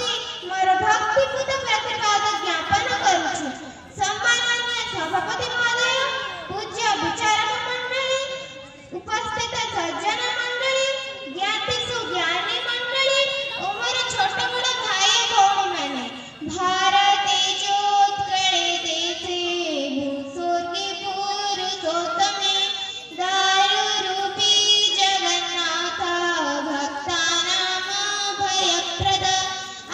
प्रति मोर भक्तिपूत प्रतिपाद ज्ञापन करुछु। सम्माननीय सभापति महोदय, पूज्य विचारक मंडली, उपस्थित सज्जन मंडली, ज्ञाति सुज्ञानी मंडली और मोर छोट बड़ भाई भौणी माने, भारते जोत्कले देशे भूस्वर्गे पुरुषोत्तमे दारुरूपी जगन्नाथ भक्तानाम भयप्रद।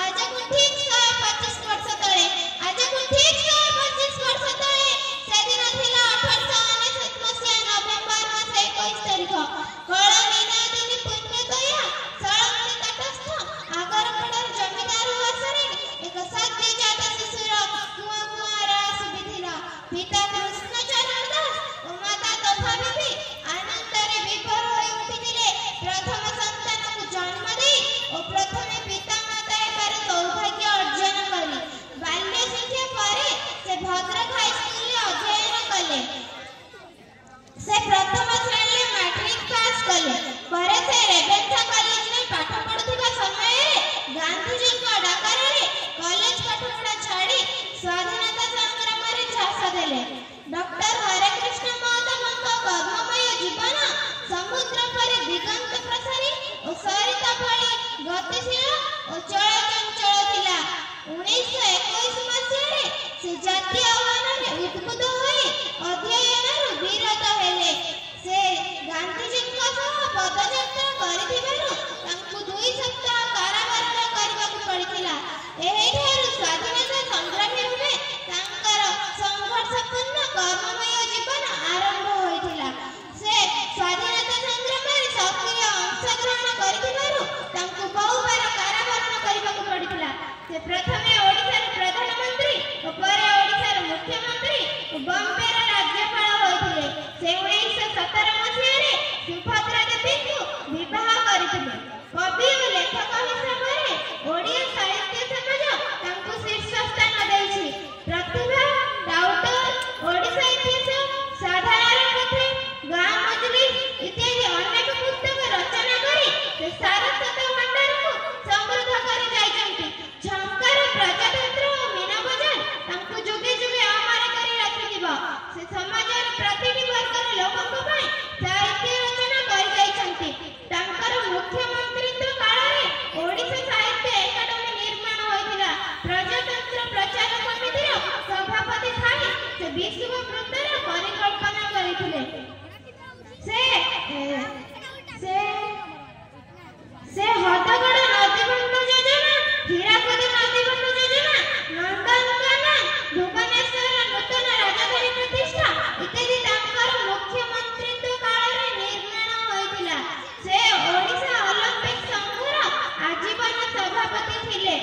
आज को ठीक 125 वर्ष तले, आज को ठीक 125 वर्ष तले से दिन थिला 1899 मसिया नवेम्बर मास 21 तारिख कळ नीनादिनी पुण्यतया सळंगी तटस्थ आगरपड़ार जमीदार वासरे एक सद्य जात शिशुर कुआ कुआरा सुबिथिला। पिता कृष्णचरण दास और माता तोफा बीबी आनंदरे विभोर होई उठिथिले। प्रथम संतान को जन्म देई और प्रथमे पिता माता एबार सौभाग्य अर्जन करी। बाल्य शिक्षा परे से भद्रक हाई स्कूल रे अध्ययन कले। से प्रथम श्रेणी मैट्रिक पास कले। परे से रेवेन्सा कॉलेज रे पाठ पढुथिबा समय रे गांधीजी को डाकरे रे कॉलेज पाठपढ़ा छाड़ी स्वाधीनता संग्राम रे झांस देले। डॉक्टर हरे कृष्ण महादेवଙ୍କ कर्ममय जीवन समुद्र परे दिगंत प्रसारी और सरिता भଳି गतिशील और चलचंचल थिला। 1921 मसिया रे से जातीय आह्वान रे उद्बुद्ध होई अध्ययन विरत हेले। से गांधीजीଙ୍କ सह पदयात्रा କରିଥିବାରୁ ତାଙ୍କୁ 2 ସପ୍ତାହ କାରାଗାରରେ କରିବାକୁ ପଡ଼ିଥିଲା। ଏହିଠାରୁ ସ୍ୱାଧୀନତା ସଂଗ୍ରାମୀ ଭାବେ ତାଙ୍କର ସଂଘର୍ଷପୂର୍ଣ୍ଣ କର୍ମମୟ ଜୀବନ ଆରମ୍ଭ ହୋଇଥିଲା। ସେ ସ୍ୱାଧୀନତା ସଂଗ୍ରାମରେ ସକ୍ରିୟ ଅଂଶଗ୍ରହଣ କରିଥିବାରୁ ତାଙ୍କୁ ବହୁବାର କାରାବରଣ କରିବାକୁ ପଡ଼ିଥିଲା। ସେ ପ୍ରଥମେ ଓଡ଼ିଶାର ପ୍ରଧାନମନ୍ତ୍ରୀ ଓ ପରେ ଓଡ଼ିଶାର ମୁଖ୍ୟମନ୍ତ୍ରୀ ଓ ବମ୍ବେର ରାଜ୍ୟପାଳ ହୋଇଥିଲେ। ସେ 1917 ମସିହାରେ ସୁଭଦ୍ରା ଦେବୀଙ୍କୁ ବିବାହ କରିଥିଲେ। କବି ଓ ଲେଖକ ହିସାବରେ ଓଡ଼ିଆ ସାହିତ୍ୟ ସମାଜ ତାଙ୍କୁ ଶୀର୍ଷ ସ୍ଥାନ ଦେଇଛି। ପ୍ରତିଭା, ରାଉତର, ଓଡ଼ିଶା ଇତିହାସ, ସାଧାରଣ କଥା, ଗାଁ ମଜଲିସ ଇତ୍ୟାଦି ଅନେକ ପୁସ୍ତକ ରଚନା କରି ସେ ସାରସ୍ୱତ ଭଣ୍ଡାରକୁ ସମୃଦ୍ଧ କରି ଯାଇଛନ୍ତି। ଝଙ୍କାର, ପ୍ରଜାତନ୍ତ୍ର ଓ ମୀନା ବଜାର ତାଙ୍କୁ ଯୁଗେ ଯୁଗେ ଅମର କରି ରଖିଥିବ। ସେ ସମାଜର ପ୍ରତିଟି ବର୍ଗର ଲୋକଙ୍କ ପାଇଁ ସାହିତ୍ୟ ରଚନା କରି ଯାଇଛନ୍ତି। ତାଙ୍କର ମୁଖ୍ୟମନ୍ତ୍ରୀତ୍ୱ କାଳରେ ଓଡ଼ିଶା ସାହିତ୍ୟ ଏକାଡେମୀ ନିର୍ମାଣ ହୋଇଥିଲା। ପ୍ରଜାତନ୍ତ୍ର ପ୍ରଚାର କମିଟିର ସଭାପତି ଥାଇ ସେ ବିଶ୍ୱ ବୃତ୍ତର ପରିକଳ୍ପନା କରିଥିଲେ। ସେ ହଦଗଡ଼ ନଦୀବନ୍ଧ ଯୋଜନା, ହୀରାକୁଦ ନଦୀବନ୍ଧ ଯୋଜନା, ନନ୍ଦନକାନନ, ଭୁବନେଶ୍ୱର ନୂତନ ରାଜଧାନୀ ପ୍ରତିଷ୍ଠା ଇତ୍ୟାଦି ତାଙ୍କର ମୁଖ୍ୟମନ୍ତ୍ରୀତ୍ୱ କାଳରେ ନିର୍ମାଣ ହୋଇଥିଲା। ସେ ଓଡ଼ିଶା ଅଲିମ୍ପିକ ସଂଘର ଆଜୀବନ ସଭାପତି ଥିଲେ।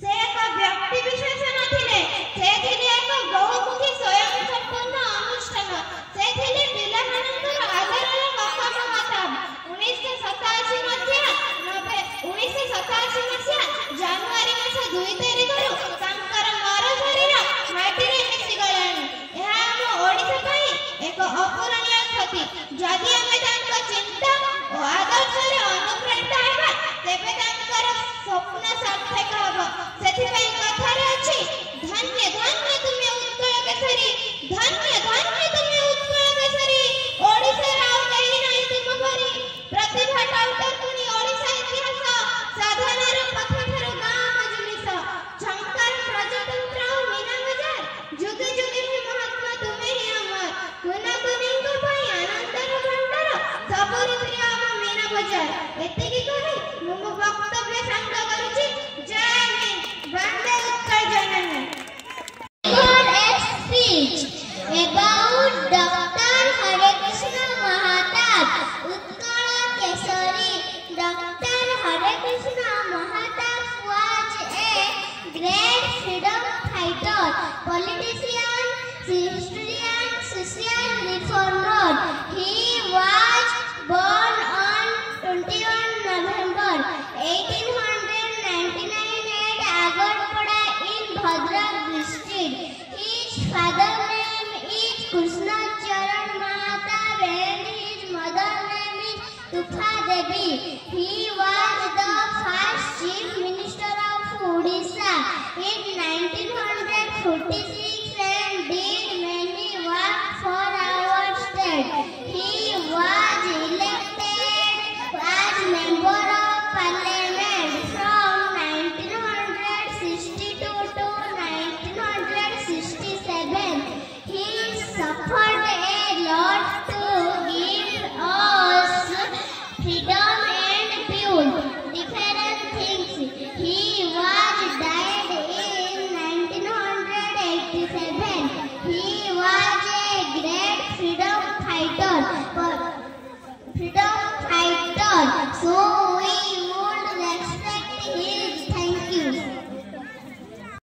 ସେ ଏକ ବ୍ୟକ୍ତି ବିଶେଷ ନଥିଲେ, ସେ ଥିଲେ ଏକ ବହୁମୁଖୀ ସ୍ୱୟଂ ସମ୍ପୂର୍ଣ୍ଣ ଅନୁଷ୍ଠାନ। ସେ ଥିଲେ ପିଲାମାନଙ୍କର ଆଦରର ମକାମ। 1987 ମସିହା ଜାନୁଆରୀ ମାସ 2 ତାରିଖରୁ ତାଙ୍କର ମର ଶରୀର ମାଟିରେ ମିଶିଗଲାଣି। ଏହା ଆମ ଓଡ଼ିଶା ପାଇଁ ଏକ ଅପୂରଣୀୟ କ୍ଷତି। ଯଦି ଆମେ ତାଙ୍କ ଚିନ୍ତା ଓ ଆଦର୍ଶରେ ଅନୁପ୍ରାଣିତ ହେବା ତେବେ ତାଙ୍କର ସ୍ୱପ୍ନ ସାର୍ଥକ ହେବ। ସେଥିପାଇଁ କଥାରେ ଅଛି, ଧନ୍ୟ ଧନ୍ୟ ତୁମେ ଉତ୍କଳ କେଶରୀ, ଧନ୍ୟ ଧନ୍ୟ ତୁମେ ଉତ୍କଳ କେଶରୀ, ଓଡ଼ିଶାର ଆଉ କେହି ନାହିଁ ତୁମ ପରି। ପ୍ରତିଭା ଟୌଟକୁଣି ଓଡ଼ିଶା ଇତିହାସ, ସାଧନାର ପଥଠାରୁ ଗାଁ ମଜଲିସ, ଝଙ୍କାର, ପ୍ରଜାତନ୍ତ୍ର ଓ ମୀନା ବଜାର, ଯୁଗେ ଯୁଗେ ହିଁ ମହାତ୍ମା ତୁମେ ହିଁ ଅମର। କୁନକୁନିଙ୍କ ପାଇଁ ଆନନ୍ଦର ଭଣ୍ଡାର, ସବୁ ଋତୁରେ ଆମ ମୀନା ବଜାର। ଏତିକି କହି ମୁଁ ମୋ ବକ୍ତବ୍ୟ ଶାନ୍ତ କରୁଛି। ଜୟ ହିନ୍ଦ, ବନ୍ଦେ ଉତ୍କଳ ଜନନୀ। Speech about Dr. Hare Krishna Mahatab, Utkala Kesari. Dr. Hare Krishna Mahatab was a great freedom fighter, politician, historian, social reformer. He was born on 21 November 1899 at Agarpada in Bhadrak district. His father name is Krishna Charan Mahatab and his mother name is Tufa Devi. He was the first Chief Minister of Odisha in 1946.